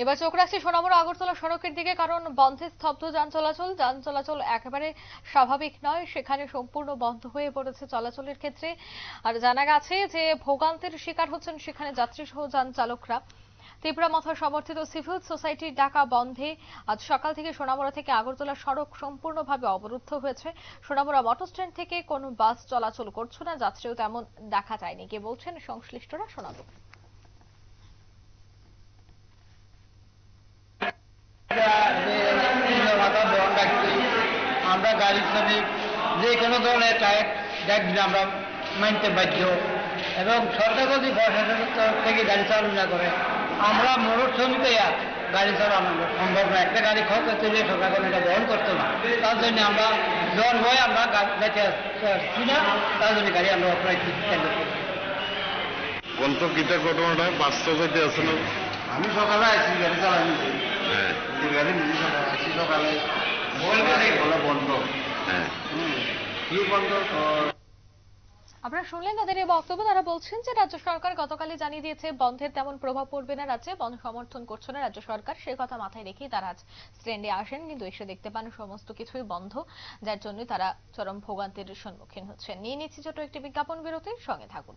এবার চোখ রাখছি সোনামুড়া আগরতলা সড়কের দিকে, কারণ বন্ধে স্তব্ধ যান চলাচল একেবারে স্বাভাবিক নয়। সেখানে সম্পূর্ণ বন্ধ হয়ে পড়েছে চলাচলের ক্ষেত্রে। আর জানা গেছে যে ভোগান্তির শিকার হচ্ছেন সেখানে যাত্রী সহ যান চালকরা। তীব্রামথা সমর্থিত সিভিল সোসাইটির ডাকা বন্ধে আজ সকাল থেকে সোনামুড়া থেকে আগরতলা সড়ক সম্পূর্ণভাবে অবরুদ্ধ হয়েছে। সোনামুড়া মোটর স্ট্যান্ড থেকে কোনো বাস চলাচল করছে না, যাত্রীও তেমন দেখা যায়নি। কে বলছেন সংশ্লিষ্টরা, শোনাবো। আমরা গাড়ি শ্রমিক যে কোনো ধরনের ট্যাক্স দিলে আমরা মানতে বাধ্য, এবং সরকার যদি প্রশাসনের তরফ থেকে গাড়ি চালু না করে আমরা মোটর শ্রমিক গাড়ি চালানো সম্ভব না। একটা গাড়ি খরচ করতে গিয়ে সরকার কোনো এটা বহন করতো না, তার জন্য আমরা জ্বর হয়ে আমরা যাইতে আসছি না, তার জন্য গাড়ি আমরা অপরাধ চালু করি। গীতা ঘটনাটা বাস্তবতে আছে না? আমি সকালে আসছি গাড়ি চালানি, গাড়ি আসছি সকালে বন্ধ। হ্যাঁ, কি বন্ধ? আপনারা শুনলেন তাদের এই বক্তব্য। তারা বলছেন যে রাজ্য সরকার গতকালই জানিয়ে দিয়েছে বন্ধের তেমন প্রভাব পড়বে না, রাজ্যে বন্ধ সমর্থন করছে না রাজ্য সরকার। সেই কথা মাথায় রেখেই তারা আজ স্ট্যান্ডে আসেন, কিন্তু এসে দেখতে পান সমস্ত কিছুই বন্ধ, যার জন্য তারা চরম ভোগান্তির সম্মুখীন হচ্ছেন। নিয়ে নিচ্ছি ছোট একটি বিজ্ঞাপন বিরতির, সঙ্গে থাকুন।